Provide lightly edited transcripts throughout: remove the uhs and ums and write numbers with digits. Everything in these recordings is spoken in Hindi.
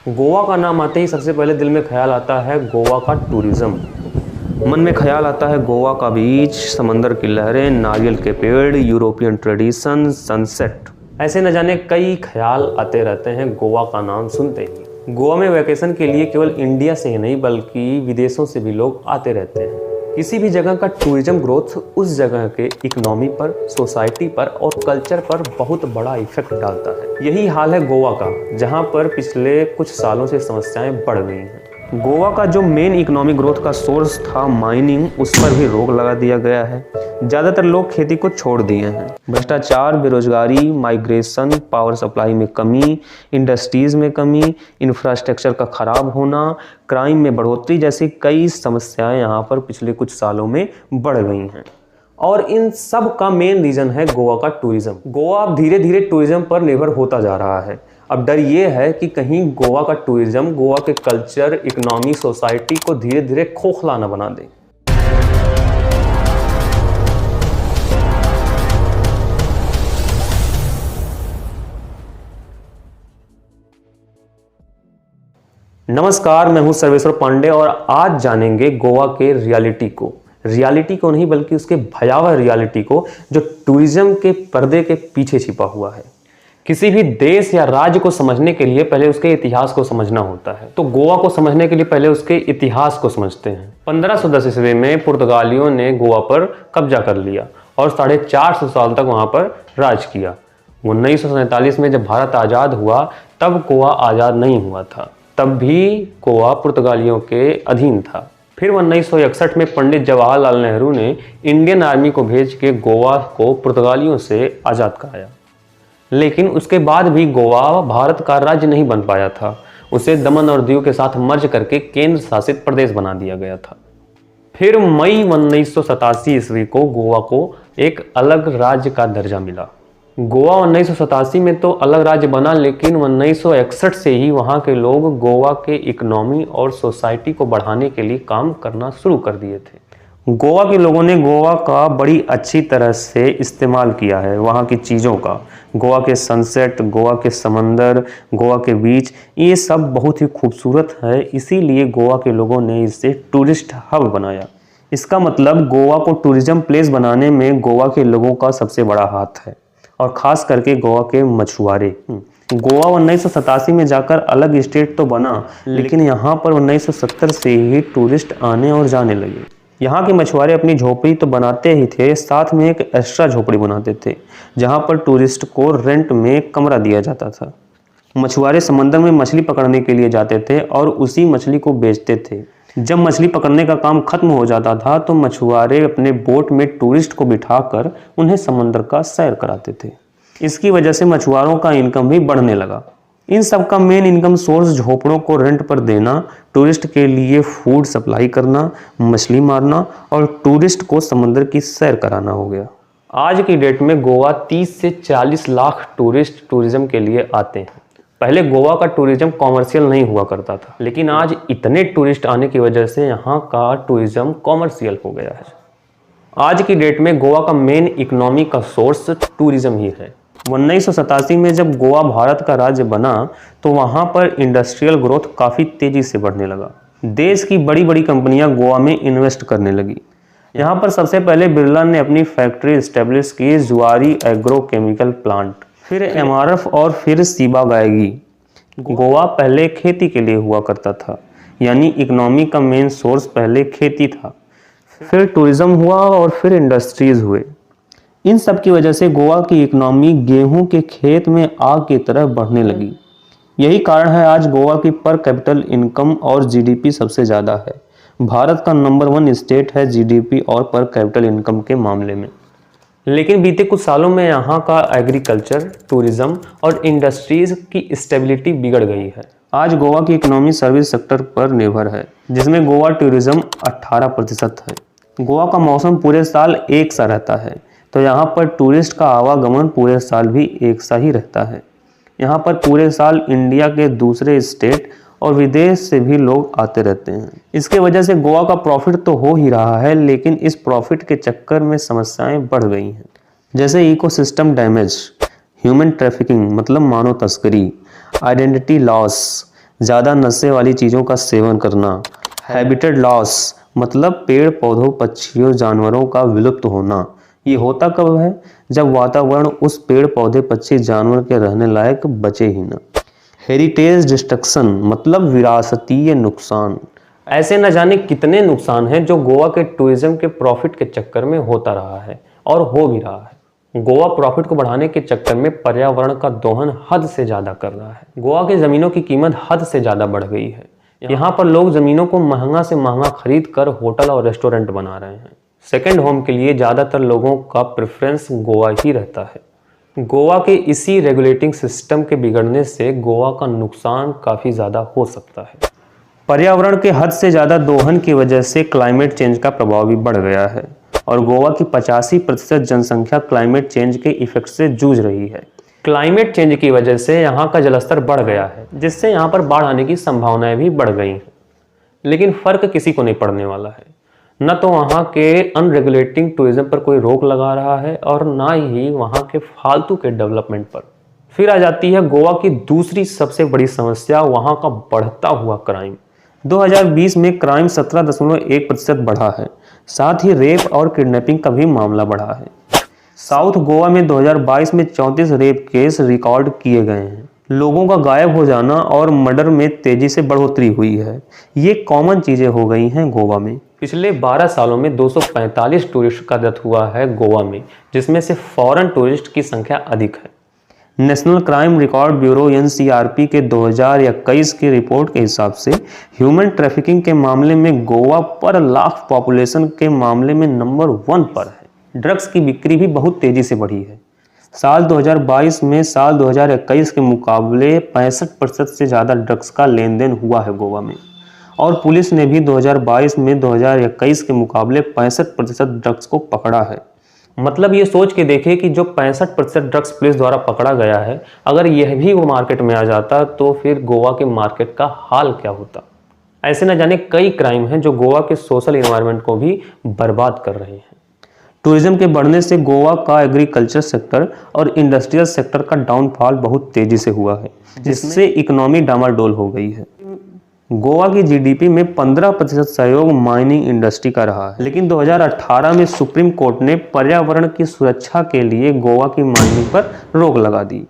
गोवा का नाम आते ही सबसे पहले दिल में ख्याल आता है गोवा का टूरिज्म। मन में ख्याल आता है गोवा का बीच, समंदर की लहरें, नारियल के पेड़, यूरोपियन ट्रेडिशन, सनसेट। ऐसे न जाने कई ख्याल आते रहते हैं गोवा का नाम सुनते ही। गोवा में वैकेशन के लिए केवल इंडिया से ही नहीं बल्कि विदेशों से भी लोग आते रहते हैं। किसी भी जगह का टूरिज्म ग्रोथ उस जगह के इकोनॉमी पर, सोसाइटी पर और कल्चर पर बहुत बड़ा इफेक्ट डालता है। यही हाल है गोवा का, जहां पर पिछले कुछ सालों से समस्याएं बढ़ गई हैं। गोवा का जो मेन इकोनॉमिक ग्रोथ का सोर्स था माइनिंग, उस पर भी रोक लगा दिया गया है। ज़्यादातर लोग खेती को छोड़ दिए हैं। भ्रष्टाचार, बेरोजगारी, माइग्रेशन, पावर सप्लाई में कमी, इंडस्ट्रीज़ में कमी, इंफ्रास्ट्रक्चर का खराब होना, क्राइम में बढ़ोतरी जैसी कई समस्याएं यहाँ पर पिछले कुछ सालों में बढ़ गई हैं। और इन सब का मेन रीज़न है गोवा का टूरिज्म। गोवा अब धीरे धीरे टूरिज्म पर निर्भर होता जा रहा है। अब डर ये है कि कहीं गोवा का टूरिज्म गोवा के कल्चर, इकोनॉमी, सोसाइटी को धीरे धीरे खोखला न बना दे। नमस्कार, मैं हूं सर्वेश्वर पांडे और आज जानेंगे गोवा के रियलिटी को नहीं बल्कि उसके भयावह रियलिटी को जो टूरिज्म के पर्दे के पीछे छिपा हुआ है। किसी भी देश या राज्य को समझने के लिए पहले उसके इतिहास को समझना होता है, तो गोवा को समझने के लिए पहले उसके इतिहास को समझते हैं। 1510 ईस्वी में पुर्तगालियों ने गोवा पर कब्जा कर लिया और 450 साल तक वहां पर राज किया। 1947 में जब भारत आज़ाद हुआ तब गोवा आज़ाद नहीं हुआ था, तब भी गोवा पुर्तगालियों के अधीन था। फिर 1961 में पंडित जवाहरलाल नेहरू ने इंडियन आर्मी को भेज के गोवा को पुर्तगालियों से आज़ाद कराया। लेकिन उसके बाद भी गोवा भारत का राज्य नहीं बन पाया था। उसे दमन और दीव के साथ मर्ज करके केंद्र शासित प्रदेश बना दिया गया था। फिर मई 1987 ईस्वी को गोवा को एक अलग राज्य का दर्जा मिला। गोवा 1987 में तो अलग राज्य बना, लेकिन 1961 से ही वहाँ के लोग गोवा के इकोनॉमी और सोसाइटी को बढ़ाने के लिए काम करना शुरू कर दिए थे। गोवा के लोगों ने गोवा का बड़ी अच्छी तरह से इस्तेमाल किया है। वहाँ की चीज़ों का, गोवा के सनसेट, गोवा के समंदर, गोवा के बीच, ये सब बहुत ही खूबसूरत है। इसीलिए गोवा के लोगों ने इसे टूरिस्ट हब बनाया। इसका मतलब गोवा को टूरिज्म प्लेस बनाने में गोवा के लोगों का सबसे बड़ा हाथ है, और ख़ास करके गोवा के मछुआरे। गोवा 1987 में जाकर अलग स्टेट तो बना, लेकिन यहाँ पर 1970 से ही टूरिस्ट आने और जाने लगे। यहाँ के मछुआरे अपनी झोपड़ी तो बनाते ही थे, साथ में एक एक्स्ट्रा झोपड़ी बनाते थे जहाँ पर टूरिस्ट को रेंट में कमरा दिया जाता था। मछुआरे समंदर में मछली पकड़ने के लिए जाते थे और उसी मछली को बेचते थे। जब मछली पकड़ने का काम खत्म हो जाता था तो मछुआरे अपने बोट में टूरिस्ट को बिठाकर उन्हें समंदर का सैर कराते थे। इसकी वजह से मछुआरों का इनकम भी बढ़ने लगा। इन सब का मेन इनकम सोर्स झोपड़ों को रेंट पर देना, टूरिस्ट के लिए फूड सप्लाई करना, मछली मारना और टूरिस्ट को समंदर की सैर कराना हो गया। आज की डेट में गोवा 30 से 40 लाख टूरिस्ट टूरिज्म के लिए आते हैं। पहले गोवा का टूरिज्म कॉमर्शियल नहीं हुआ करता था, लेकिन आज इतने टूरिस्ट आने की वजह से यहाँ का टूरिज्म कॉमर्शियल हो गया है। आज की डेट में गोवा का मेन इकोनॉमी का सोर्स टूरिज्म ही है। 1987 में जब गोवा भारत का राज्य बना तो वहाँ पर इंडस्ट्रियल ग्रोथ काफ़ी तेज़ी से बढ़ने लगा। देश की बड़ी बड़ी कंपनियाँ गोवा में इन्वेस्ट करने लगी। यहाँ पर सबसे पहले बिरला ने अपनी फैक्ट्री इस्टेब्लिश की, जुआरी एग्रो केमिकल प्लांट, फिर एमआरएफ और फिर सीबा गायगी। गोवा पहले खेती के लिए हुआ करता था, यानी इकोनॉमी का मेन सोर्स पहले खेती था, फिर टूरिज्म हुआ और फिर इंडस्ट्रीज हुए। इन सब की वजह से गोवा की इकोनॉमी गेहूं के खेत में आग की तरह बढ़ने लगी। यही कारण है आज गोवा की पर कैपिटल इनकम और जीडीपी सबसे ज़्यादा है। भारत का नंबर 1 स्टेट है जीडीपी और पर कैपिटल इनकम के मामले में। लेकिन बीते कुछ सालों में यहाँ का एग्रीकल्चर, टूरिज्म और इंडस्ट्रीज की स्टेबिलिटी बिगड़ गई है। आज गोवा की इकोनॉमी सर्विस सेक्टर पर निर्भर है, जिसमें गोवा टूरिज्म 18% है। गोवा का मौसम पूरे साल एक सा रहता है, तो यहाँ पर टूरिस्ट का आवागमन पूरे साल भी एक सा ही रहता है। यहाँ पर पूरे साल इंडिया के दूसरे स्टेट और विदेश से भी लोग आते रहते हैं। इसके वजह से गोवा का प्रॉफिट तो हो ही रहा है, लेकिन इस प्रॉफिट के चक्कर में समस्याएं बढ़ गई हैं, जैसे इकोसिस्टम डैमेज, ह्यूमन ट्रैफिकिंग मतलब मानव तस्करी, आइडेंटिटी लॉस, ज़्यादा नशे वाली चीज़ों का सेवन करना, हैबिटेट लॉस मतलब पेड़ पौधों, पक्षियों, जानवरों का विलुप्त होना। ये होता कब है? जब वातावरण उस पेड़ पौधे, पक्षी, जानवर के रहने लायक बचे ही ना। हेरिटेज डिस्ट्रक्शन मतलब विरासतीय नुकसान। ऐसे न जाने कितने नुकसान हैं जो गोवा के टूरिज्म के प्रॉफिट के चक्कर में होता रहा है और हो भी रहा है। गोवा प्रॉफिट को बढ़ाने के चक्कर में पर्यावरण का दोहन हद से ज़्यादा कर रहा है। गोवा की ज़मीनों की कीमत हद से ज़्यादा बढ़ गई है। यहाँ पर लोग ज़मीनों को महंगा से महंगा खरीद कर होटल और रेस्टोरेंट बना रहे हैं। सेकेंड होम के लिए ज़्यादातर लोगों का प्रेफरेंस गोवा ही रहता है। गोवा के इसी रेगुलेटिंग सिस्टम के बिगड़ने से गोवा का नुकसान काफ़ी ज़्यादा हो सकता है। पर्यावरण के हद से ज़्यादा दोहन की वजह से क्लाइमेट चेंज का प्रभाव भी बढ़ गया है और गोवा की 85% जनसंख्या क्लाइमेट चेंज के इफेक्ट से जूझ रही है। क्लाइमेट चेंज की वजह से यहाँ का जलस्तर बढ़ गया है, जिससे यहाँ पर बाढ़ आने की संभावनाएं भी बढ़ गई हैं। लेकिन फ़र्क किसी को नहीं पड़ने वाला है। न तो वहाँ के अनरेगुलेटिंग टूरिज्म पर कोई रोक लगा रहा है और ना ही वहाँ के फालतू के डेवलपमेंट पर। फिर आ जाती है गोवा की दूसरी सबसे बड़ी समस्या, वहाँ का बढ़ता हुआ क्राइम। 2020 में क्राइम 17.1% बढ़ा है। साथ ही रेप और किडनैपिंग का भी मामला बढ़ा है। साउथ गोवा में 2022 में 34 रेप केस रिकॉर्ड किए गए हैं। लोगों का गायब हो जाना और मर्डर में तेजी से बढ़ोतरी हुई है। ये कॉमन चीज़ें हो गई हैं गोवा में। पिछले 12 सालों में 245 टूरिस्ट का डेथ हुआ है गोवा में, जिसमें से फॉरेन टूरिस्ट की संख्या अधिक है। National crime record bureau NCRP के 2021 की रिपोर्ट के हिसाब से ह्यूमन ट्रैफिकिंग के मामले में गोवा पर लाख पॉपुलेशन के मामले में नंबर 1 पर है। ड्रग्स की बिक्री भी बहुत तेजी से बढ़ी है। साल 2022 में साल 2021 के मुकाबले 65% से ज़्यादा ड्रग्स का लेन देन हुआ है गोवा में। और पुलिस ने भी 2022 में 2021 के मुकाबले 65% ड्रग्स को पकड़ा है। मतलब ये सोच के देखे कि जो 65% ड्रग्स पुलिस द्वारा पकड़ा गया है, अगर यह भी वो मार्केट में आ जाता तो फिर गोवा के मार्केट का हाल क्या होता। ऐसे न जाने कई क्राइम हैं जो गोवा के सोशल एनवायरनमेंट को भी बर्बाद कर रहे हैं। टूरिज्म के बढ़ने से गोवा का एग्रीकल्चर सेक्टर और इंडस्ट्रियल सेक्टर का डाउनफॉल बहुत तेजी से हुआ है, जिससे इकोनॉमी डामाडोल हो गई है। गोवा की GDP में 15% सहयोग माइनिंग इंडस्ट्री का रहा है। लेकिन 2018 में सुप्रीम कोर्ट ने पर्यावरण की सुरक्षा के लिए गोवा की माइनिंग पर रोक लगा दी।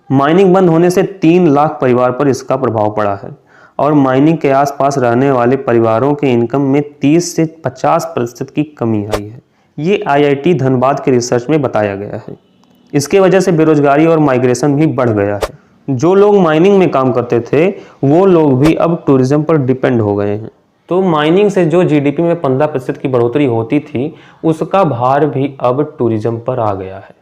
माइनिंग बंद होने से 3 लाख परिवार पर इसका प्रभाव पड़ा है और माइनिंग के आसपास रहने वाले परिवारों के इनकम में 30 से 50% की कमी आई है। ये IIT धनबाद के रिसर्च में बताया गया है। इसके वजह से बेरोजगारी और माइग्रेशन भी बढ़ गया है। जो लोग माइनिंग में काम करते थे वो लोग भी अब टूरिज्म पर डिपेंड हो गए हैं। तो माइनिंग से जो GDP में 15% की बढ़ोतरी होती थी, उसका भार भी अब टूरिज्म पर आ गया है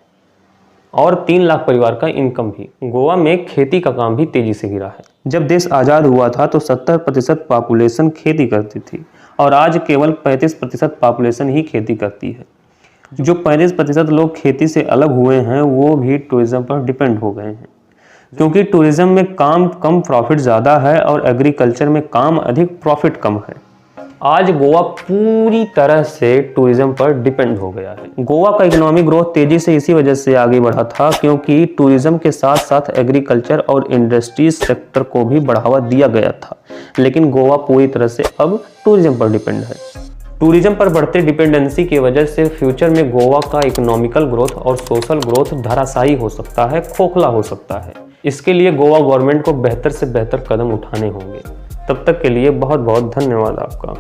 और 3 लाख परिवार का इनकम भी। गोवा में खेती का काम भी तेजी से गिरा है। जब देश आज़ाद हुआ था तो 70% पॉपुलेशन खेती करती थी और आज केवल 35% पॉपुलेशन ही खेती करती है। जो 35% लोग खेती से अलग हुए हैं वो भी टूरिज्म पर डिपेंड हो गए हैं, क्योंकि टूरिज्म में काम कम प्रॉफिट ज़्यादा है और एग्रीकल्चर में काम अधिक प्रॉफिट कम है। आज गोवा पूरी तरह से टूरिज्म पर डिपेंड हो गया है। गोवा का इकोनॉमिक ग्रोथ तेजी से इसी वजह से आगे बढ़ा था क्योंकि टूरिज्म के साथ साथ एग्रीकल्चर और इंडस्ट्रीज सेक्टर को भी बढ़ावा दिया गया था। लेकिन गोवा पूरी तरह से अब टूरिज्म पर डिपेंड है। टूरिज्म पर बढ़ते डिपेंडेंसी की वजह से फ्यूचर में गोवा का इकोनॉमिकल ग्रोथ और सोशल ग्रोथ धराशायी हो सकता है, खोखला हो सकता है। इसके लिए गोवा गवर्नमेंट को बेहतर से बेहतर कदम उठाने होंगे। तब तक के लिए बहुत बहुत धन्यवाद आपका।